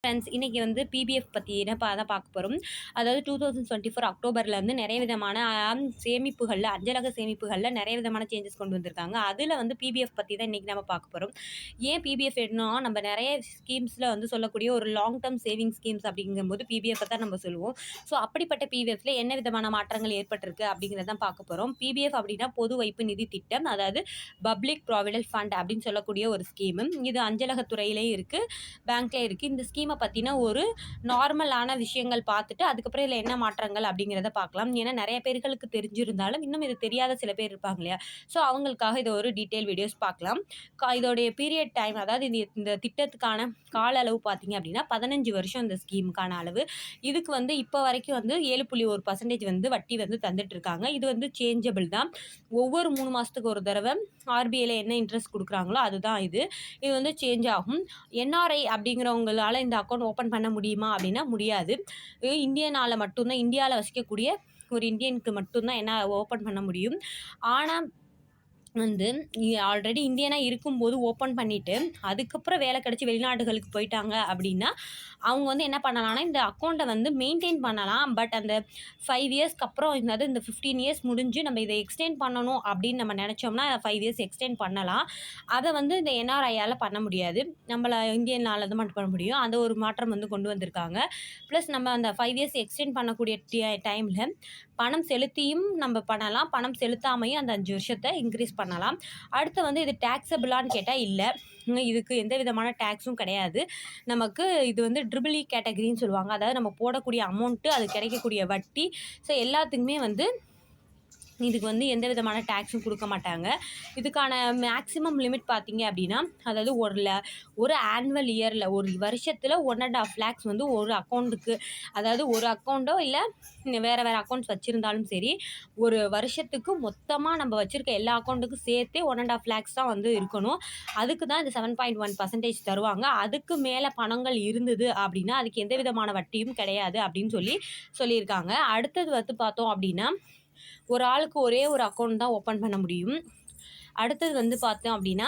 Friends, இன்னைக்கு வந்து PPF பத்தி தான் பார்க்க போறோம். அதாவது 2024 அக்டோபர்ல வந்து நெறைய விதமான சேமிப்புகள்ல, அஞ்சலக சேமிப்புகள்ல நெறைய விதமான சேஞ்சஸ் கொண்டு வந்திருக்காங்க. அதுல வந்து பிபிஎஃப் பத்தி தான் இன்னைக்கு நம்ம பார்க்க போறோம். ஏன் பிபிஎஃப் எடுக்கணும், நம்ம நெறைய ஸ்கீம்ஸ்ல வந்து சொல்லக்கூடிய ஒரு லாங் டர்ம் சேவிங் ஸ்கீம்ஸ் அப்படிங்கும்போது பிபிஎஃப் தான் நம்ம சொல்லுவோம். ஸோ அப்படிப்பட்ட பிபிஎஃப்ல என்ன விதமான மாற்றங்கள் ஏற்பட்டிருக்கு அப்படிங்கிறத தான் பார்க்க போறோம். பிபிஎஃப் அப்படின்னா பொது வைப்பு நிதி திட்டம். அதாவது பப்ளிக் ப்ராவிடன்ட் ஃபண்ட் அப்படின்னு சொல்லக்கூடிய ஒரு ஸ்கீம். இது அஞ்சலகத்துறையிலேயே இருக்கு, பேங்க்ல இருக்கு. இந்த ஸ்கீமை பத்தின ஒரு நார்மலான விஷயங்கள் பார்த்துட்டு அதுக்கப்புறம் இதில் என்ன மாற்றங்கள் அப்படிங்கிறத பார்க்கலாம். ஏன்னா நிறைய பேர்களுக்கு தெரிஞ்சிருந்தாலும் இன்னும் இது தெரியாத சில பேர் இருப்பாங்க இல்லையா? ஸோ அவங்களுக்காக இதை ஒரு டீட்டெயில் வீடியோஸ் பார்க்கலாம். இதோடைய பீரியட் டைம், அதாவது இந்த திட்டத்துக்கான கால அளவு பார்த்தீங்க அப்படின்னா 15 வருஷம் இந்த ஸ்கீமுக்கான அளவு. இதுக்கு வந்து இப்போ வரைக்கும் வந்து 7.1% வந்து வட்டி வந்து தந்துட்டு இருக்காங்க. இது வந்து சேஞ்சபிள் தான். ஒவ்வொரு 3 மாதத்துக்கு ஒரு தடவை ஆர்பிஐல என்ன இன்ட்ரெஸ்ட் கொடுக்குறாங்களோ அதுதான் இது. இது வந்து சேஞ்ச் ஆகும். என்ஆர்ஐ அப்படிங்கிறவங்களால இந்த அக்கௌண்ட் ஓப்பன் பண்ண முடியுமா அப்படின்னா முடியாது. இந்தியனால் மட்டும்தான், இந்தியாவில் வசிக்கக்கூடிய ஒரு இந்தியனுக்கு மட்டும்தான் என்ன ஓப்பன் பண்ண முடியும். ஆனால் வந்து ஆல்ரெடி இந்தியனாக இருக்கும்போது ஓப்பன் பண்ணிவிட்டு அதுக்கப்புறம் வேலை கிடச்சி வெளிநாடுகளுக்கு போயிட்டாங்க அப்படின்னா அவங்க வந்து என்ன பண்ணலாம்னா இந்த அக்கௌண்ட்டை வந்து மெயின்டைன் பண்ணலாம். பட் அந்த 5 இயர்ஸ்க்கு அப்புறம் அதாவது இந்த 15 இயர்ஸ் முடிஞ்சு நம்ம இதை எக்ஸ்டெண்ட் பண்ணணும் அப்படின்னு நம்ம நினச்சோம்னா 5 இயர்ஸ் எக்ஸ்டெண்ட் பண்ணலாம். அதை வந்து இந்த என்ஆர்ஐயால் பண்ண முடியாது, நம்மளை இந்தியனால் தான் மட்டும் பண்ண முடியும். அந்த ஒரு மாற்றம் வந்து கொண்டு வந்திருக்காங்க. ப்ளஸ் நம்ம அந்த 5 இயர்ஸ் எக்ஸ்டெண்ட் பண்ணக்கூடிய டைமில் பணம் செலுத்தியும் நம்ம பண்ணலாம், பணம் செலுத்தாமையும் அந்த 5 வருஷத்தை இன்க்ரீஸ் பண்ணலாம். அடுத்து வந்து இது டேக்ஸபிளான்னு கேட்டால் இல்லை, இதுக்கு எந்த விதமான டேக்ஸும் கிடையாது. நமக்கு இது வந்து ட்ரிபிள் இ கேட்டகரின்னு சொல்லுவாங்க. அதாவது நம்ம போடக்கூடிய அமௌண்ட்டு, அது கிடைக்கக்கூடிய வட்டி, ஸோ எல்லாத்துக்குமே வந்து இதுக்கு வந்து எந்த விதமான டேக்ஸும் கொடுக்க மாட்டாங்க. இதுக்கான மேக்ஸிமம் லிமிட் பார்த்தீங்க அப்படின்னா, அதாவது ஒரு ஆனுவல் இயரில், ஒரு வருஷத்தில் 1.5 lakhs வந்து ஒரு அக்கௌண்ட்டுக்கு, அதாவது ஒரு அக்கௌண்ட்டோ இல்லை வேறு அக்கௌண்ட்ஸ் வச்சுருந்தாலும் சரி, ஒரு வருஷத்துக்கு மொத்தமாக நம்ம வச்சுருக்க எல்லா அக்கௌண்ட்டுக்கும் சேர்த்தே 1.5 lakhs தான் வந்து இருக்கணும். அதுக்கு தான் இந்த 7.1% தருவாங்க. அதுக்கு மேலே பணங்கள் இருந்தது அப்படின்னா அதுக்கு எந்த விதமான வட்டியும் கிடையாது அப்படின்னு சொல்லியிருக்காங்க. அடுத்தது வந்து பார்த்தோம் அப்படின்னா, ஒரு ஆளுக்கு ஒரே ஒரு அக்கௌண்ட் தான் ஓப்பன் பண்ண முடியும். அடுத்தது வந்து பார்த்தோம் அப்படின்னா,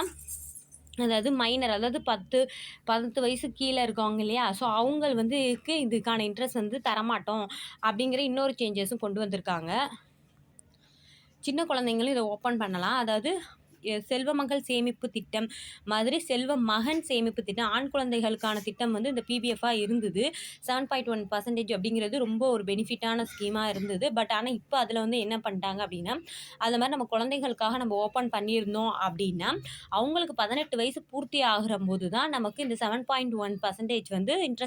அதாவது மைனர், அதாவது 10 வயசு கீழே இருக்கவங்க இல்லையா? ஸோ அவங்க வந்து இதுக்கான இன்ட்ரெஸ்ட் வந்து தரமாட்டோம் அப்படிங்கிற இன்னொரு சேஞ்சஸும் கொண்டு வந்திருக்காங்க. சின்ன குழந்தைங்களும் இதை ஓப்பன் பண்ணலாம். அதாவது செல்வ மகள் சேமிப்பு திட்டம் மாதிரி செல்வ மகன் சேமிப்பு திட்டம், ஆண் குழந்தைகளுக்கான திட்டம் வந்து இந்த பிபிஎஃபாக இருந்தது. 7.1% அப்படிங்கிறது ரொம்ப ஒரு பெனிஃபிட்டான ஸ்கீமாக இருந்தது. பட் ஆனால் இப்போ அதில் வந்து என்ன பண்ணிட்டாங்க அப்படின்னா, அது மாதிரி நம்ம குழந்தைகளுக்காக நம்ம ஓப்பன் பண்ணியிருந்தோம் அப்படின்னா அவங்களுக்கு 18 வயசு பூர்த்தி ஆகிற போது தான் நமக்கு இந்த 7.1% வந்து இன்ட்ரெஸ்ட்